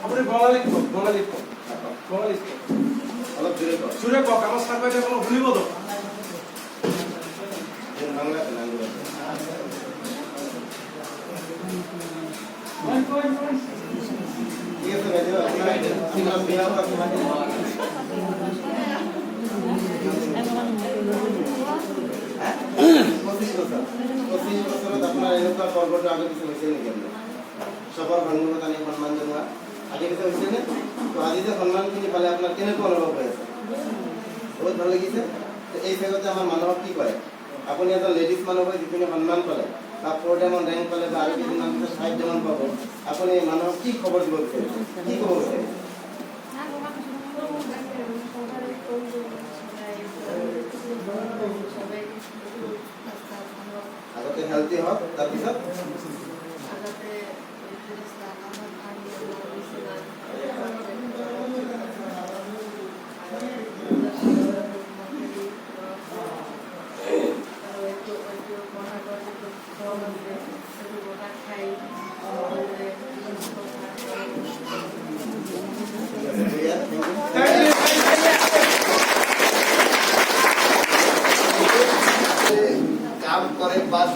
আপনি বঙালী অলপ জোরে কক আমার সার্ভাইটা কোনো ভুলিব তো বাংলাতে না ঠিক আছে ভাই আপনারা সিনাম বিয়া করতে পারেন 25 বছর আপনার এলাকার পর্বত আগে কিছু হয়েছে নাকি সবার ভাঙনতা নিয়ে সম্মান জানা আগে কিছু হয়েছে না তো আজ যে সম্মান কিনে পালে আপনার কেনেকুৱা অনুভৱ হয়েছে বহুত ভালো লাগিছে তো এই জায়গাতে আমার মানুহক কি করে আপনি এটা লেডিজ মানুহ হয় যিখিনি সম্মান পালে বা 4 ডায়মন্ড র্যাঙ্ক পালে বা আৰু কিছু মানুহ 5 ডায়মন্ড পাব আপনি মানুহক কি খবৰ দিব বিচাৰে কি ক'ব বিচাৰে আগতে হেলথি হওক তাৰপিছত কাম কৰে বাদ